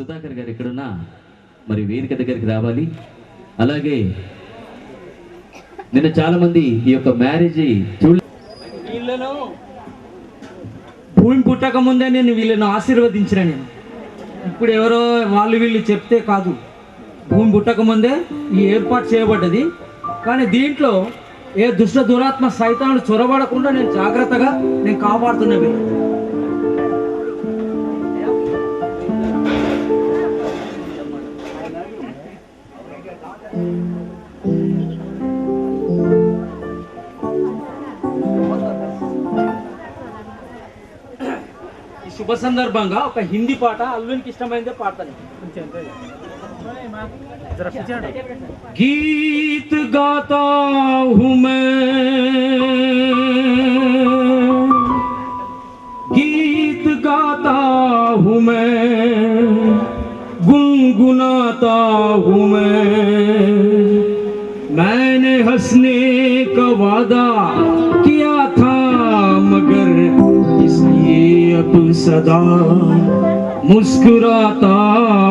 సుధాకర్ గారు ఎక్కడున్నా మరి వేదిక దగ్గరికి రావాలి. అలాగే నిన్న చాలా మంది ఈ యొక్క మ్యారేజ్ వీళ్ళను భూమి పుట్టక ముందే నేను వీళ్ళను ఆశీర్వదించిన. నేను ఇప్పుడు ఎవరో వాళ్ళు వీళ్ళు చెప్తే కాదు, భూమి పుట్టక ముందే ఈ ఏర్పాటు చేయబడ్డది. కానీ దీంట్లో ఏ దుష్ట దురాత్మ సైతాన్ని చొరబడకుండా నేను జాగ్రత్తగా నేను కాపాడుతున్నా. వీళ్ళు శుభ సందర్భంగా ఒక హిందీ పాట అల్లునికి ఇష్టమైందే పాడతాను. गीत गाता हूँ मैं, गीत गाता हूँ मैं, गुनगुनाता हूँ मैंने हंसने का वादा किया था मगर इसलिए अब सदा मुस्कुराता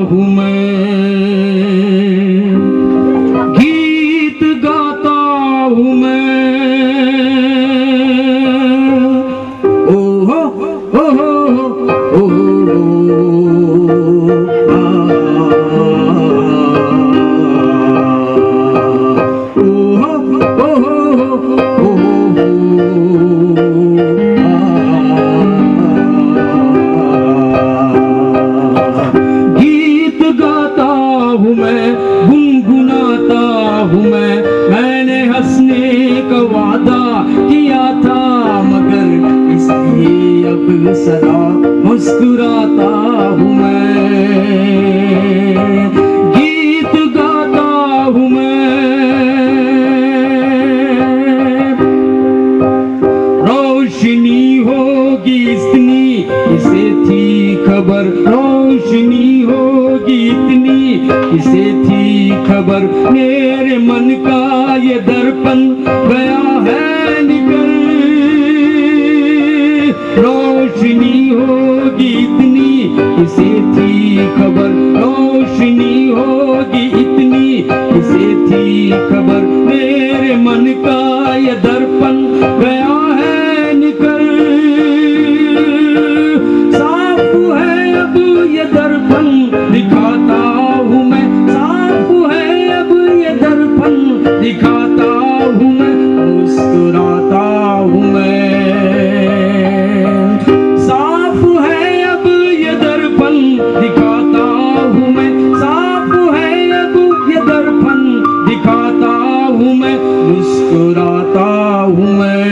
हूँ मैं, गीत गाता हूँ मैं। ओ हो ओ हो ओ हो मैंने हंसने का वादा किया था मगर इसलिए अब सदा मुस्कुराता हूँ मैं, गीत गाता हूँ मैं। रोशनी होगी इतनी इसे थी खबर, रोशनी होगी इतनी इसे थी खबर, मेरे मन का ये दर्पण गया है निकल। रोशनी होगी इतनी इसे थी खबर, रोशनी होगी इतनी इसे थी खबर, मेरे मन का ये दर्पण गया है निकल। साफ है अब ये दर्पण दिखाता हूँ मैं, साफ है अब ये दर्पण दिखाता हूँ मैं, मुस्कुराता हूँ मैं। साफ है अब ये दर्पण दिखाता हूँ मैं, साफ है अब ये दर्पण दिखाता हूँ मैं, मुस्कुराता हूँ मैं,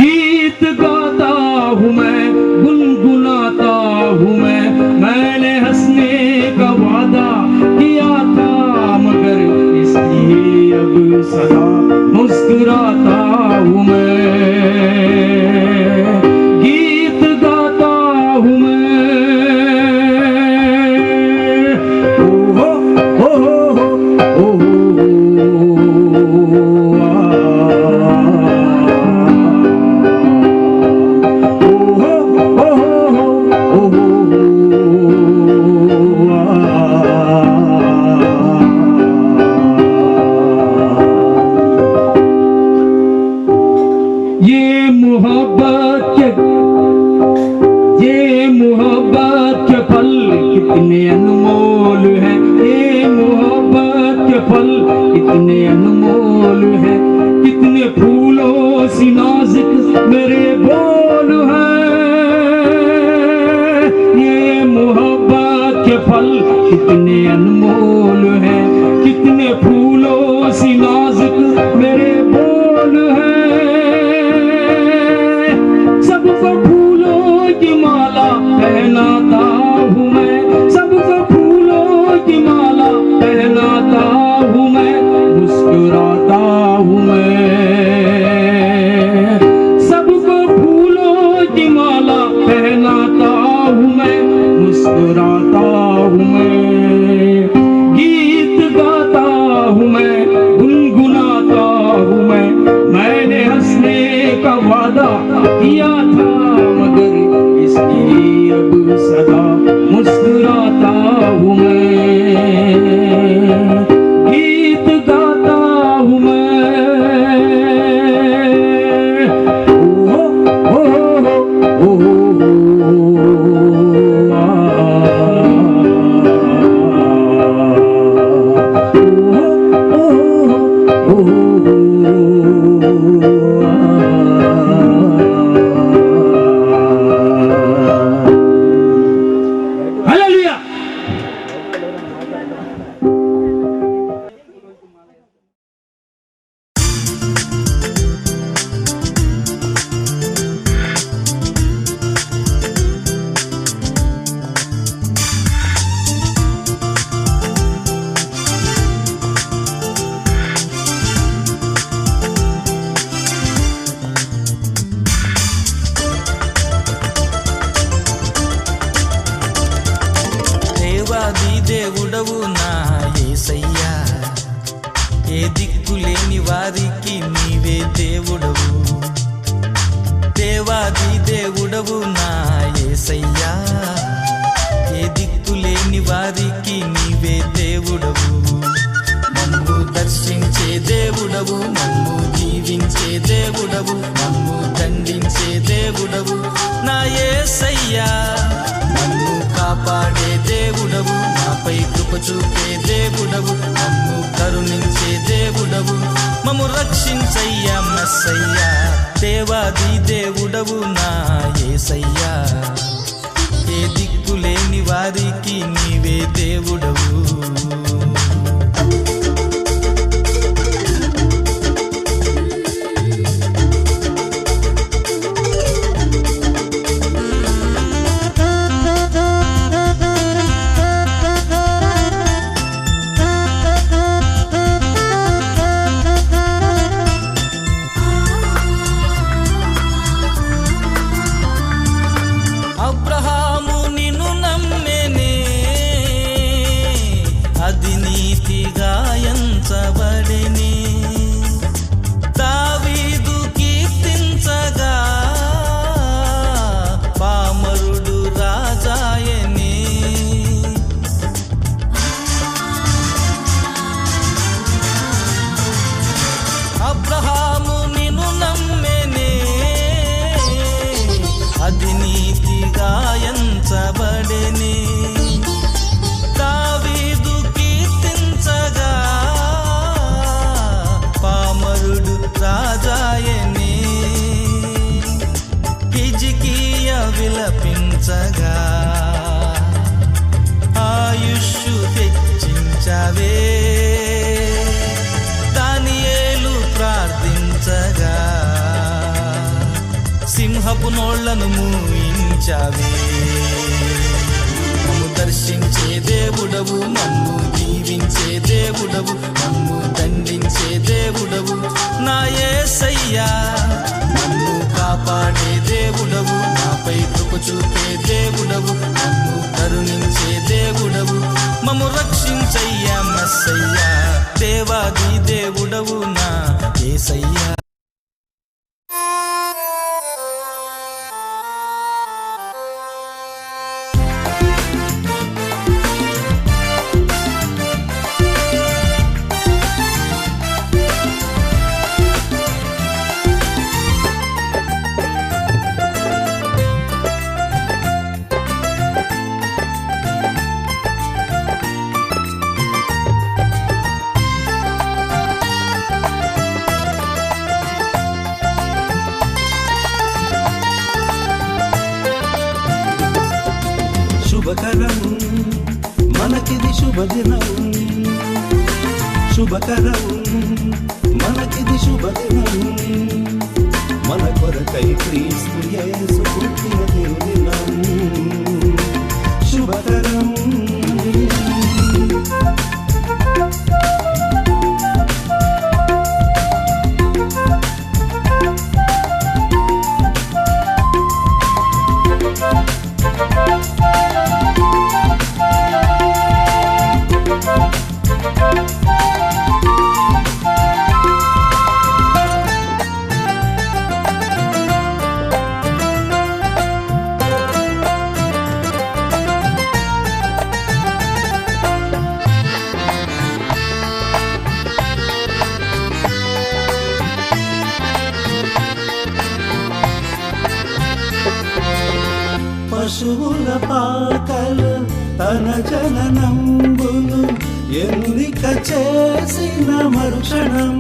गीत गाता हूँ मैं, गुनगुनाता हूँ मैं। मैंने हंसने का वादा किया था मगर इसलिए अब सदा मुस्कुराता हूँ मैं, गीत गाता हूँ मैं। ओ हो ओ हो ओ हो मोहब्बत के फल कितने अनमोल हैं, ये मोहब्बत के फल कितने अनमोल हैं, कितने फूलों सी नाजुक मेरे बोल हैं। ये मोहब्बत के फल कितने अनमोल हैं, कितने फूलों सी नाजुक मेरे बोल हैं। सबको फूलों की माला पहनाता हूँ मैं, सबको फूलों की माला पहनाता हूँ मैं, मुस्कुराता हूँ मैं। सबको फूलों की माला पहनाता हूँ मैं, मुस्कुराता हूँ मैं। దేవుడవు నా యేసయ్యా, ఏ దిక్కులేని వారికి నీవే దేవుడవు. దేవాది దేవుడవు నా యేసయ్యా, ఏ దిక్కులేని వారికి నీవే దేవుడవు. మమ్ము దర్శించే దేవుడవు, మమ్ము జీవించే దేవుడవు, మమ్ము దండించే దేవుడవు నా యేసయ్యా. మమ్ము కాపాడే దేవుడవు, నాపై కృప చూపే దేవుడవు, మమ్ము కరుణించే దేవుడవు, మమ్ము రక్షించయ్యా మెస్సయ్యా. దేవాది దేవుడవు నా యేసయ్యా, ఏ దిక్కులేని వారికి నీవే దేవుడవు. అబ్రహాము నిన్ను నమ్మెనే, అది నీతిగా ఎంచబడెనే. దావీదు కీర్తించగా పామరుడు రాజాయనే. అబ్రహాము నిన్ను నమ్మెనే, అది నీతిగా ఎంచబడెనే. దావీదు కీర్తించగా పామరుడు రాజాయనే. హిజ్కియా విలపించగా ఆయుష్షు తెచ్చించవే. దానియేలు ప్రార్థించగా సింహపు నోళ్లను మూయించావే. మమ్ము దర్శించే దేవుడవు, మమ్ము జీవించే దేవుడవు, మమ్ము దండించే దేవుడవు నా యేసయ్యా. మమ్ము కాపాడే దేవుడవు, నాపై కృప చూపే దేవుడవు, మమ్ము కరుణించే దేవుడవు, మమ్ము రక్షించయ్యా మెస్సయ్యా. దేవాది దేవుడవు నా యేసయ్యా. శుభకరం మనకిది శుభదినం, శుభకరం మనకిది శుభదినం. మన కొరకై క్రీస్తు యేసు పుట్టిన తిరుదినం. శుభకరం పశువుల పాకలు తన జననంబును ఎన్నిక చేసిన మరుక్షణం.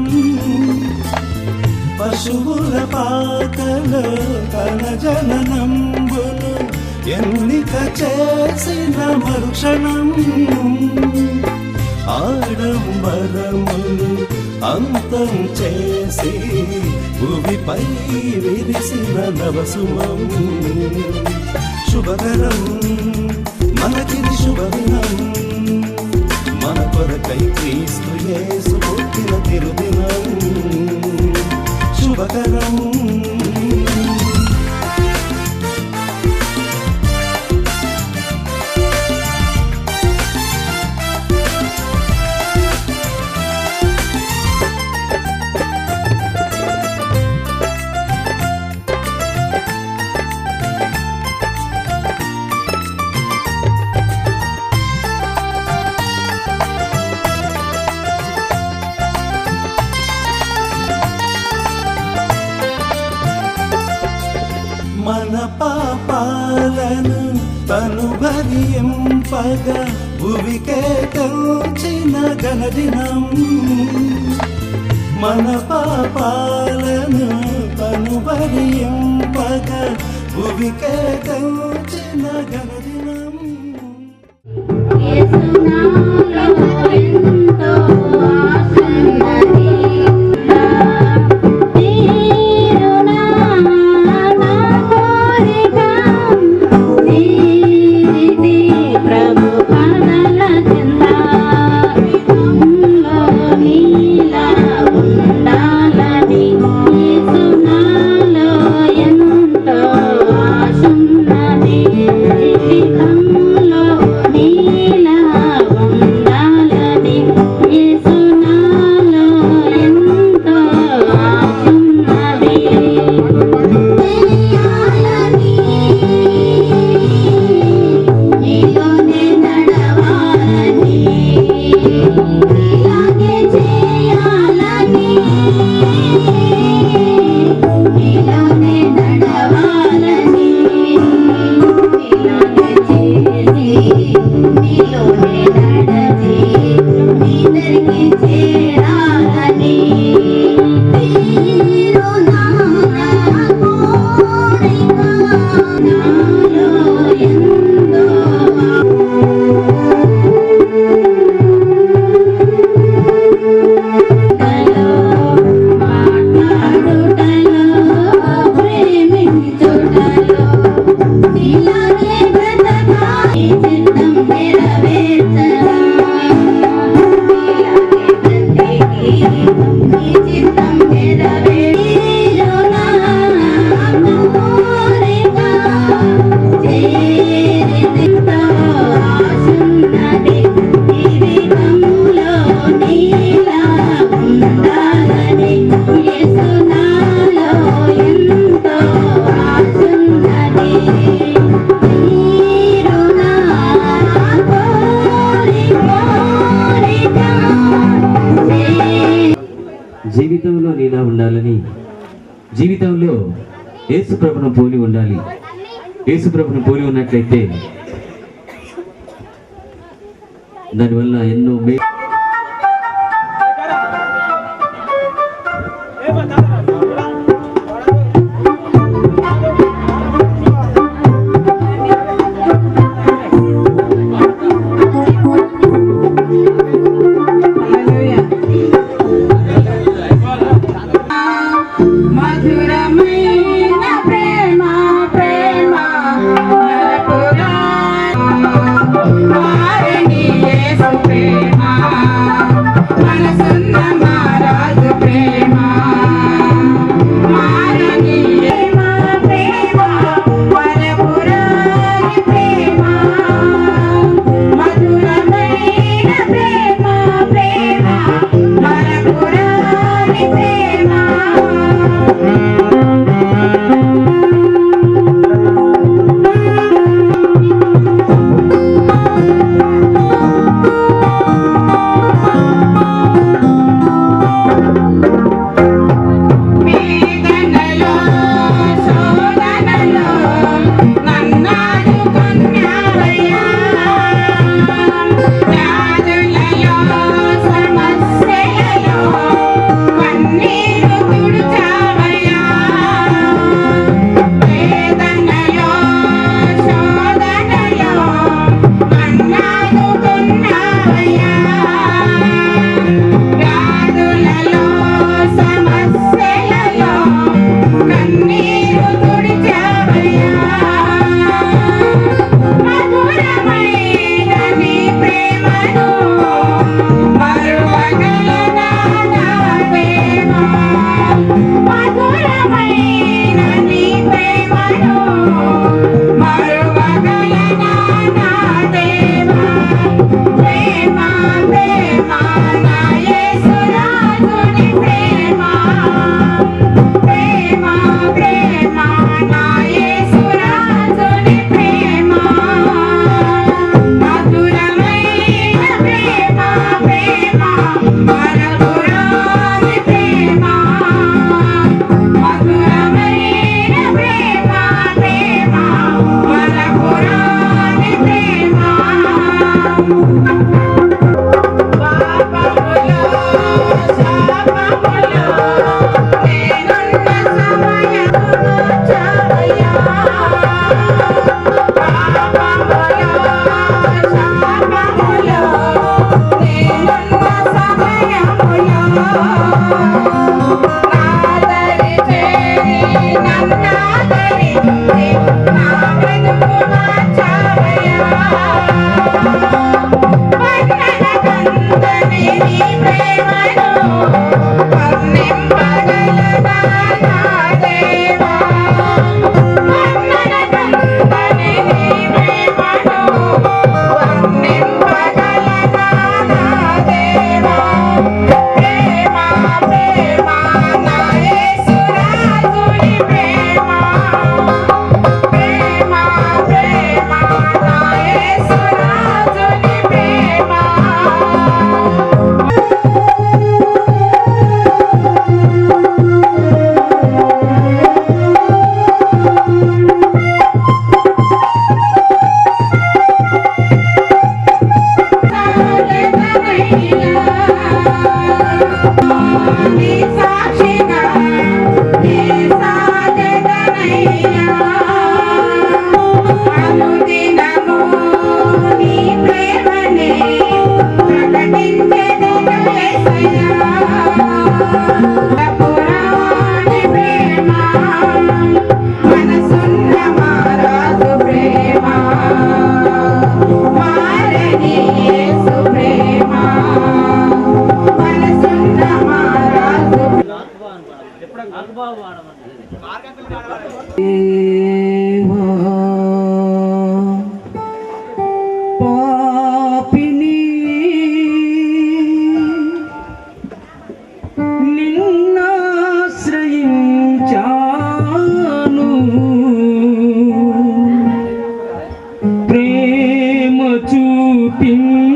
పశువుల పాకలు తన జననంబును ఎన్నిక చేసిన మరుక్షణం. ఆడంబరమును అంతం చేసి భూమిపై విరిసిన నవసుమం. శుభకరం మనకిది శుభదినం, మన కొరకై క్రీస్తు యేసు పుట్టిన తిరుదినం. శుభకరం తెంపగా భువికే తెంచిన ఘనదినం మన పాపాలను తను భరింపగా భువికే తెంచిన ఘనదినం జీవితంలో నీలా ఉండాలని, జీవితంలో యేసు ప్రభువును పోలి ఉండాలి. యేసు ప్రభువును పోలి ఉన్నట్లయితే దానివల్ల ఎన్నో మధురమైన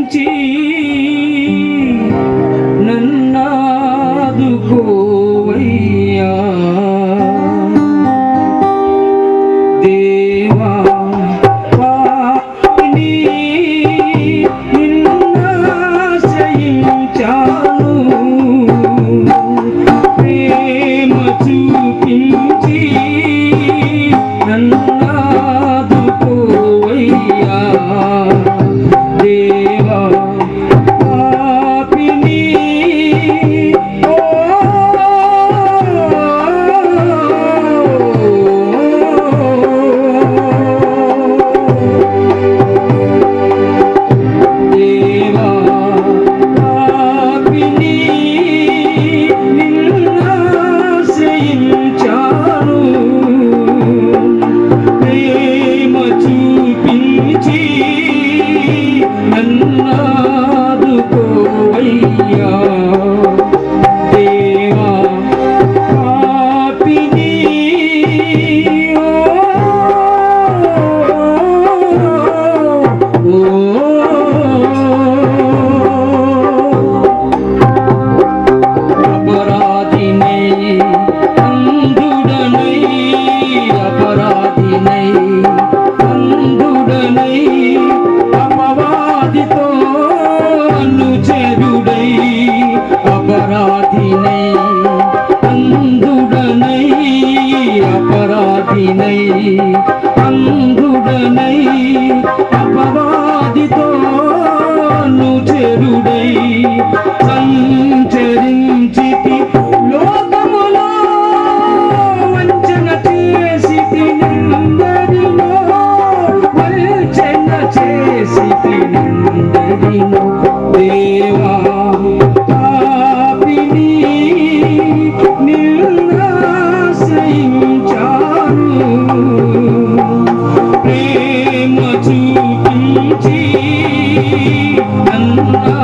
చూపించి నన్నాదుకోవయ్యా దేవా పాపిని నిన్నాశ్రయించాను ప్రేమ చూపించి నన్నాదుకోవయ్యా దేవా పాపిని దేవా పాపిని నిన్నాశ్రయించాను ప్రేమ చూపించి నన్నాదుకోవయ్యా దేవా పాపిని అపరాధినై అంధుడనై అపరాధినై అంధుడనై అపవాదితో అనుచరుడై అపరాధినై అంధుడనై అపరాధినై అంధుడనై అపవాదితో అనుచరుడై సంచరించితి లోకములో వంచన చేసితి నిందరినో వంచన చేసితి నిందరినో దేవా పాపిని నిన్నాశ్రయించాను ప్రేమ చూపించి నన్నా